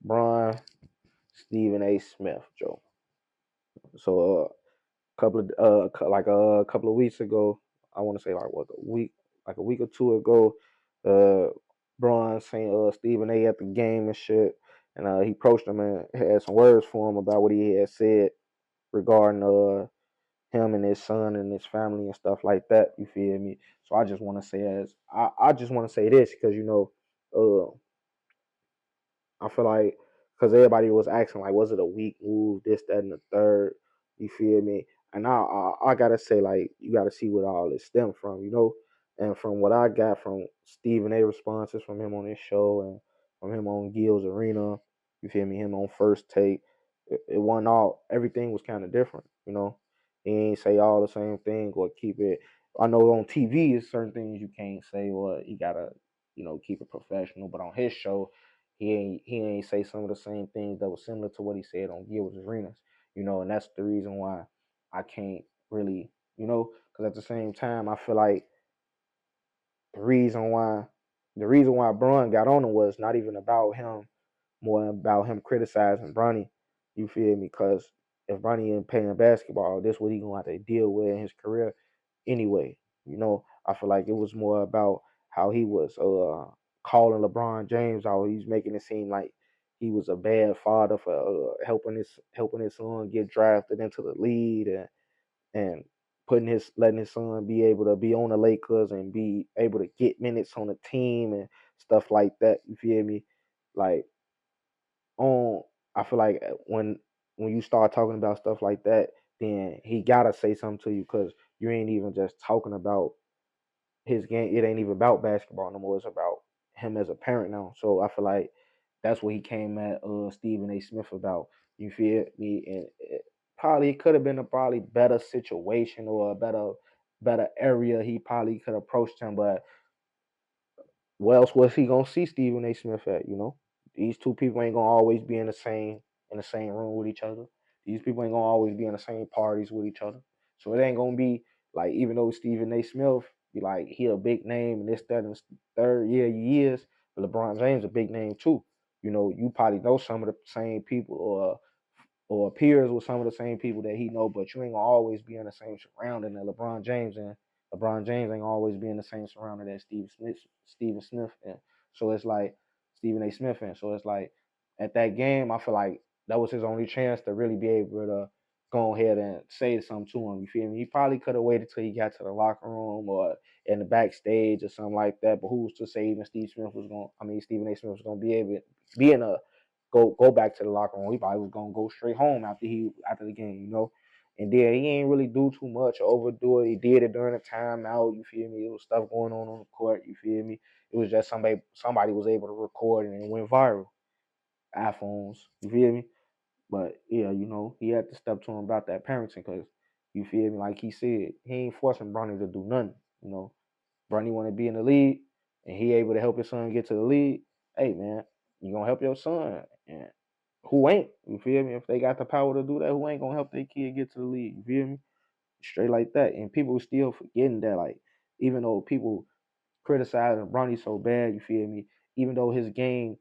Bron, Stephen A. Smith, Joe. So a couple of weeks ago, I want to say a week or two ago, Bron seen Stephen A. at the game and shit, and he approached him and had some words for him about what he had said regarding him and his son and his family and stuff like that. You feel me? So I just want to say I just want to say this because uh, I feel like because everybody was asking like, was it a weak move? This, that, and the third. You feel me? And I gotta say like, you gotta see what all this stemmed from, And from what I got from Stephen A. responses from him on his show and from him on Gil's Arena, you feel me? Him on First Take, it wasn't all. Everything was kind of different. He ain't say all the same thing or keep it. I know on TV is certain things you can't say or you gotta keep it professional. But on his show, he ain't say some of the same things that was similar to what he said on Gil's Arenas. And that's the reason why I can't really, because at the same time I feel like the reason why Bron got on him was not even about him, more about him criticizing Bronny. You feel me? Because if Bronny ain't playing basketball, this what he gonna have to deal with in his career anyway. I feel like it was more about how he was calling LeBron James out. He's making it seem like he was a bad father for helping his son get drafted into the league, and letting his son be able to be on the Lakers and be able to get minutes on the team and stuff like that. You feel me? Like on I feel like when you start talking about stuff like that, then he gotta say something to you, because you ain't even just talking about his game. It ain't even about basketball no more. It's about him as a parent now. So I feel like that's what he came at Stephen A. Smith about. You feel me? And it could have been a probably better situation or a better area he probably could have approached him, but what else was he gonna see Stephen A. Smith at? These two people ain't gonna always be in the same room with each other. These people ain't gonna always be in the same parties with each other. So it ain't gonna be like, even though Stephen A. Smith be like he a big name and this, that, and third, yeah, he is. But LeBron James a big name too. You probably know some of the same people, or appears with some of the same people that he know, but you ain't gonna always be in the same surrounding that LeBron James and LeBron James ain't always be in the same surrounding that Stephen Smith and so it's like Stephen A. Smith and so it's like at that game, I feel like that was his only chance to really be able to go ahead and say something to him. You feel me? He probably could have waited till he got to the locker room or in the backstage or something like that. But who's to say even Stephen A. Smith was gonna be able to be in a go back to the locker room. He probably was gonna go straight home after the game. And then he ain't really do too much or overdo it. He did it during the timeout. You feel me? It was stuff going on the court. You feel me? It was just somebody was able to record it and it went viral. iPhones. You feel me? But yeah, he had to step to him about that parenting, because you feel me? Like he said, he ain't forcing Bronny to do nothing. Bronny want to be in the league, and he able to help his son get to the league. Hey man, you gonna help your son, and who ain't? You feel me? If they got the power to do that, who ain't gonna help their kid get to the league? You feel me? Straight like that. And people still forgetting that, like, even though people criticizing Bronny so bad, you feel me? Even though his game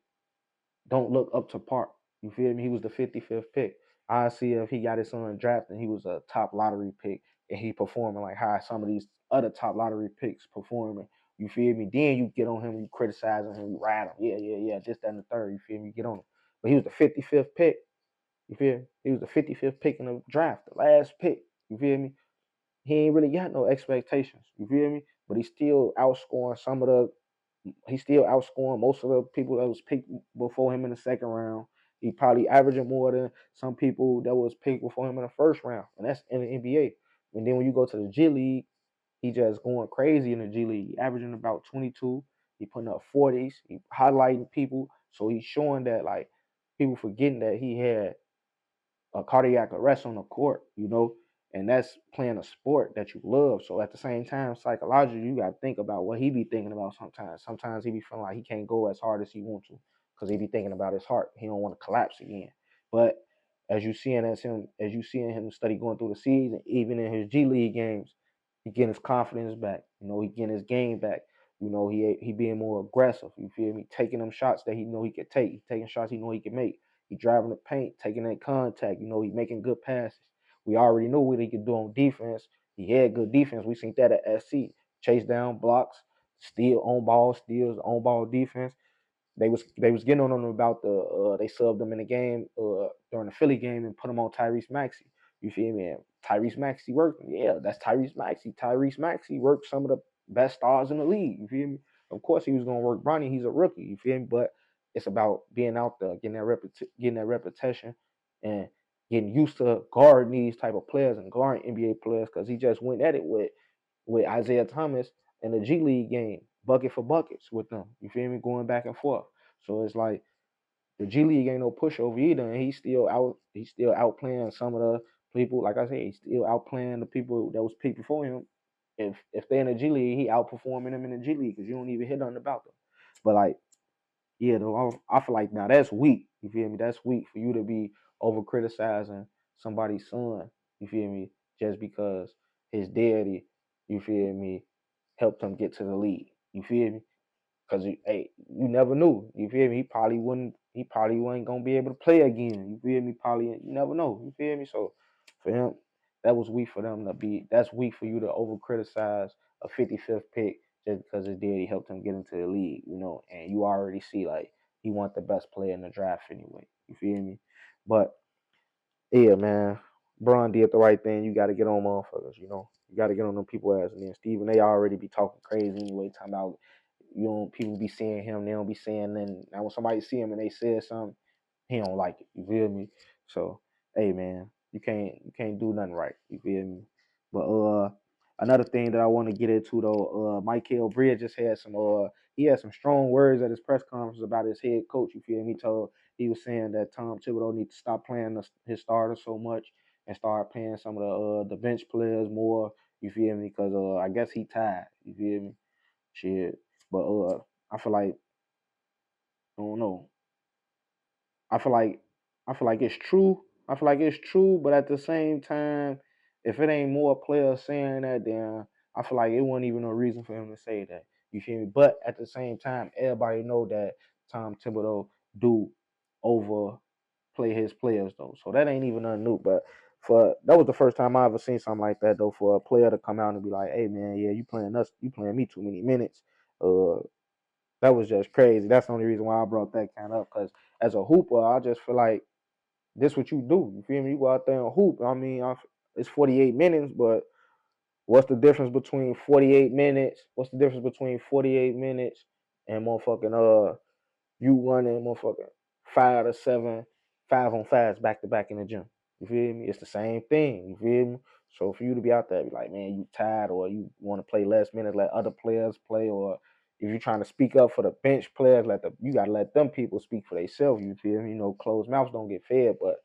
don't look up to par. You feel me? He was the 55th pick. I see if he got his son drafted, he was a top lottery pick, and he performing like how some of these other top lottery picks performing. You feel me? Then you get on him, you criticizing him, you ride him. Yeah, yeah, yeah, this, that, and the third. You feel me? You get on him. But he was the 55th pick. You feel me? He was the 55th pick in the draft, the last pick. You feel me? He ain't really got no expectations. You feel me? But he's still outscoring most of the people that was picked before him in the second round. He probably averaging more than some people that was picked before him in the first round, and that's in the NBA. And then when you go to the G League, he just going crazy in the G League, averaging about 22. He putting up 40s. He highlighting people, so he's showing that, like, people forgetting that he had a cardiac arrest on the court, and that's playing a sport that you love. So at the same time, psychologically, you got to think about what he be thinking about sometimes. Sometimes he be feeling like he can't go as hard as he wants to, because he be thinking about his heart. He don't want to collapse again. But as you seeing him study going through the season, even in his G League games, he getting his confidence back. He getting his game back. He being more aggressive. You feel me? Taking them shots that he know he could take. He taking shots he know he can make. He driving the paint, taking that contact. He making good passes. We already knew what he could do on defense. He had good defense. We seen that at SC. Chase down blocks, steal on ball, steals, on ball defense. They was getting on him about they subbed him in the game during the Philly game and put him on Tyrese Maxey. You feel me? And Tyrese Maxey worked. Yeah, that's Tyrese Maxey. Tyrese Maxey worked some of the best stars in the league. You feel me? Of course he was gonna work Bronny. He's a rookie. You feel me? But it's about being out there, getting that repetition, and getting used to guarding these type of players and guarding NBA players, because he just went at it with Isaiah Thomas in the G League game, bucket for buckets with them. You feel me? Going back and forth. So it's like the G League ain't no pushover either, and he's still outplaying some of the people. Like I said, he's still outplaying the people that was picked before him. If they're in the G League, he outperforming them in the G League, because you don't even hear nothing about them. But like, yeah, though, I feel like now that's weak. You feel me? That's weak for you to be over criticizing somebody's son. You feel me? Just because his daddy, you feel me, helped him get to the league. You feel me? Cause hey, you never knew. You feel me? He probably wouldn't. He probably wasn't gonna be able to play again. You feel me? Probably you never know. You feel me? So for him, that was weak for them to be. That's weak for you to over criticize a 55th pick just because his daddy helped him get into the league. You know, and you already see like he want the best player in the draft anyway. You feel me? But yeah, man, Bron did the right thing. You got to get on motherfuckers. You know, you got to get on them people ass. And then Steven, they already be talking crazy anyway, talking about you know people be seeing him, they don't be saying nothing. Now when somebody see him and they said something, he don't like it. You feel me? So hey man, you can't do nothing right. You feel me? But another thing that I want to get into though, Michael Bridge just had some he had some strong words at his press conference about his head coach. You feel me? He was saying that Tom Thibodeau needs to stop playing his starters so much and start playing some of the bench players more. You feel me? Because I guess he tired. You feel me? Shit. But I feel like I don't know. I feel like I feel like it's true. I feel like it's true, but at the same time, if it ain't more players saying that, then I feel like it wasn't even a reason for him to say that. You feel me? But at the same time, everybody know that Tom Thibodeau do overplay his players though. So that ain't even nothing new. But for that was the first time I ever seen something like that though, for a player to come out and be like, hey man, yeah, you playing me too many minutes. That was just crazy. That's the only reason why I brought that kind up. Because as a hooper, I just feel like this what you do. You feel me? You go out there and hoop. I mean, it's 48 minutes, but what's the difference between 48 minutes? What's the difference between 48 minutes and motherfucking you running motherfucking 5 to 7 5-on-5s back to back in the gym? You feel me? It's the same thing. You feel me? So for you to be out there, be like, man, you tired, or you want to play less minutes, let other players play, or if you're trying to speak up for the bench players, you gotta let them people speak for themselves. You feel me? You know, closed mouths don't get fed, but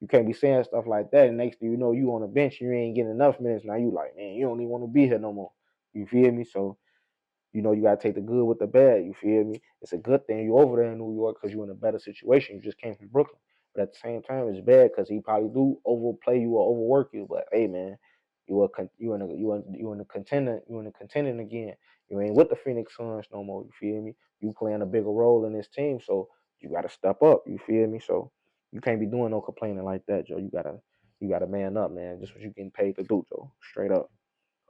you can't be saying stuff like that. And next thing you know, you on the bench, you ain't getting enough minutes. Now you like, man, you don't even want to be here no more. You feel me? So you know, you gotta take the good with the bad. You feel me? It's a good thing you over there in New York because you're in a better situation. You just came from Brooklyn, but at the same time, it's bad because he probably do overplay you or overwork you. But hey, man, you in a contending again. You ain't with the Phoenix Suns no more. You feel me? You playing a bigger role in this team, so you gotta step up. You feel me? So you can't be doing no complaining like that, Joe. You gotta man up, man. Just what you getting paid to do, Joe. Straight up.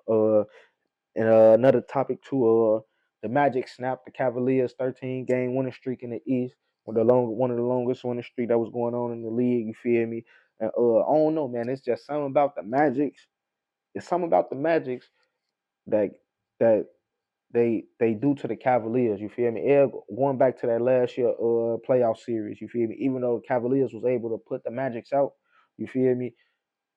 Uh, and another topic too, the Magic snapped the Cavaliers' 13-game winning streak in the East, one of the longest winning streak that was going on in the league. You feel me? And I don't know, man. It's just something about the Magics. It's something about the Magics that that they do to the Cavaliers. You feel me? Going back to that last year playoff series. You feel me? Even though the Cavaliers was able to put the Magics out, you feel me?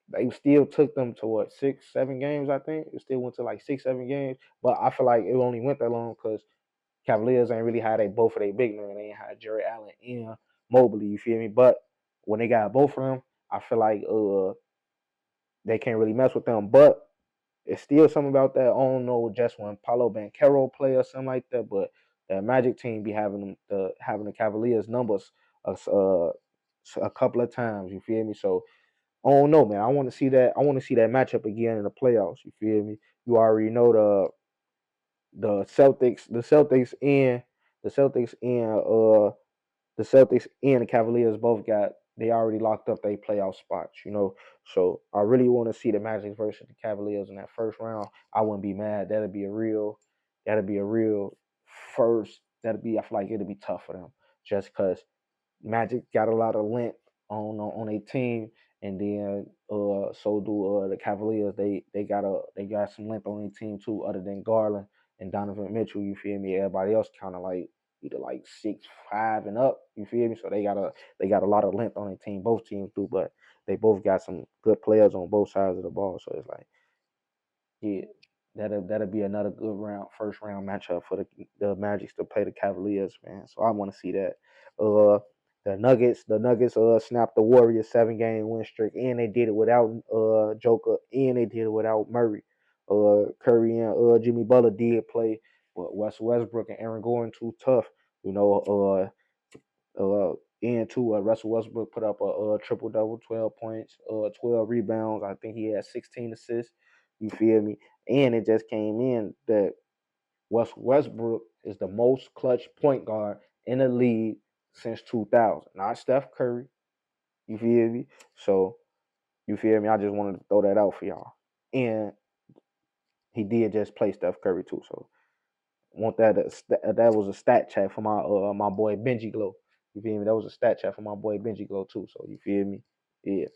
They still took them to what, 6, 7 games, I think. It still went to like 6, 7 games. But I feel like it only went that long because Cavaliers ain't really had both of their big men. They ain't had Jerry Allen and Mobley, you feel me? But when they got both of them, I feel like they can't really mess with them. But it's still something about that. I don't know just when Paulo Banchero play or something like that, but that Magic team be having the Cavaliers numbers a couple of times, you feel me? So I don't know, man. I want to see that. I want to see that matchup again in the playoffs. You feel me? You already know the Celtics and the Cavaliers both got they already locked up their playoff spots. You know, so I really want to see the Magic versus the Cavaliers in that first round. I wouldn't be mad. That'd be a real first. I feel like it'll be tough for them just because Magic got a lot of length on a team, and then so do the Cavaliers. They got some length on their team too, other than Garland and Donovan Mitchell. You feel me? Everybody else kind of like either like 6'5" and up. You feel me? So they got a lot of length on their team. Both teams do, but they both got some good players on both sides of the ball. So it's like, yeah, that'll be another good first round matchup for the Magic to play the Cavaliers, man. So I want to see that. The Nuggets snapped the Warriors 7-game win streak, and they did it without Joker, and they did it without Murray. Curry and Jimmy Butler did play. But Westbrook and Aaron Gordon too tough. You know, and too, Russell Westbrook put up a triple double, 12 points, 12 rebounds. I think he had 16 assists. You feel me? And it just came in that Westbrook is the most clutch point guard in the league since 2000. Not Steph Curry. You feel me? So you feel me? I just wanted to throw that out for y'all. And he did just play Steph Curry too. So want that was a stat check for my boy Benji Glow. You feel me? That was a stat check for my boy Benji Glow too. So you feel me? Yeah.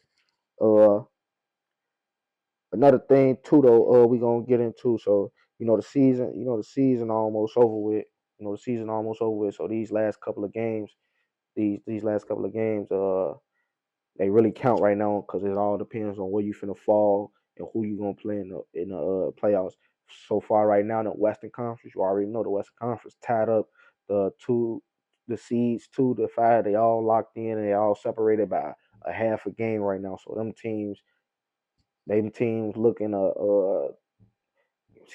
Uh, Another thing too though. We gonna get into, so the season almost over with. The season almost over with. So these last couple of games, these last couple of games, they really count right now because it all depends on where you finna fall and who you gonna play in the playoffs. So far right now in the Western Conference, you already know the Western Conference tied up the seeds 2 to 5. They all locked in and they all separated by a half a game right now. So them teams looking to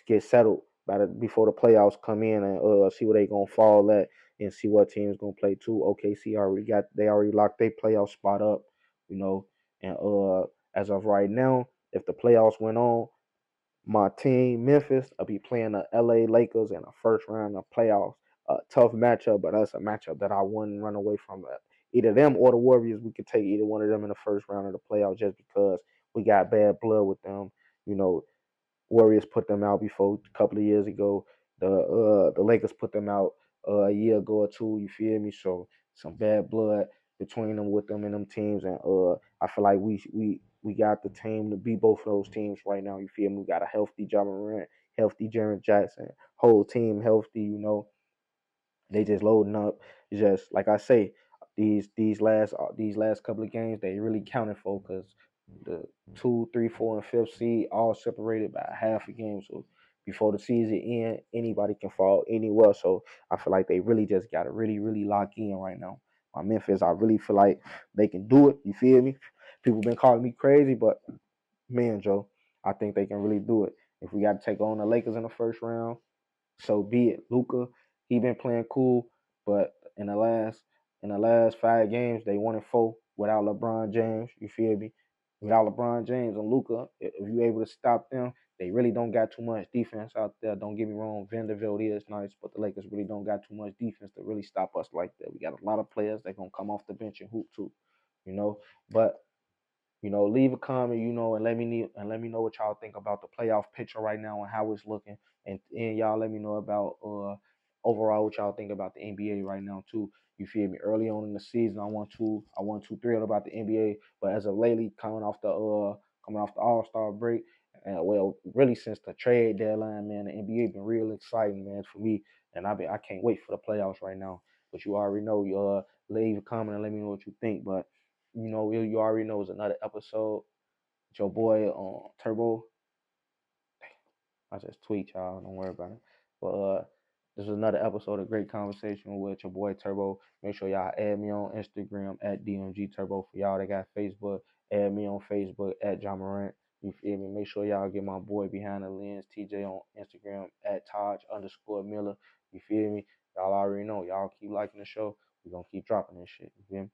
get settled before the playoffs come in and see where they gonna fall at and see what teams gonna play too. OKC already locked their playoff spot up, you know. And as of right now, if the playoffs went on, my team Memphis will be playing the LA Lakers in the first round of playoffs. A tough matchup, but that's a matchup that I wouldn't run away from. Either them or the Warriors, we could take either one of them in the first round of the playoffs just because we got bad blood with them. You know, Warriors put them out before a couple of years ago. The Lakers put them out a year ago or two. You feel me? So some bad blood between them with them and them teams, and I feel like we got the team to beat both of those teams right now. You feel me? We got a healthy Ja Morant, healthy Jaren Jackson, whole team healthy. They just loading up. Just like I say, these last couple of games they really counted for because the 2, 3, 4, and 5th seed all separated by half a game. So before the season end, anybody can fall anywhere. So I feel like they really just got to really lock in right now. My Memphis, I really feel like they can do it. You feel me? People been calling me crazy, but man, Joe, I think they can really do it. If we got to take on the Lakers in the first round, so be it. Luka, he been playing cool, but in the last 5 games, they 1-4 without LeBron James. You feel me? Without LeBron James and Luka, if you able to stop them, they really don't got too much defense out there. Don't get me wrong, Vanderbilt is nice, but the Lakers really don't got too much defense to really stop us like that. We got a lot of players that gonna come off the bench and hoop too, you know. But leave a comment, and let me know what y'all think about the playoff picture right now and how it's looking, and y'all let me know about overall what y'all think about the NBA right now too. You feel me? Early on in the season, I wasn't too thrilled about the NBA, but as of lately, coming off the All-Star break, and well, really since the trade deadline, man, the NBA been real exciting, man, for me, and I can't wait for the playoffs right now. But you already know, leave a comment and let me know what you think, but. You already know it's another episode. It's your boy Turbo. I just tweet y'all. Don't worry about it. But this is another episode of Great Conversation with your boy Turbo. Make sure y'all add me on Instagram at Dmgturbo. For y'all that got Facebook, add me on Facebook at John Morant. You feel me? Make sure y'all get my boy behind the lens, TJ, on Instagram at Taj_Miller. You feel me? Y'all already know. Y'all keep liking the show. We're gonna keep dropping this shit. You feel me?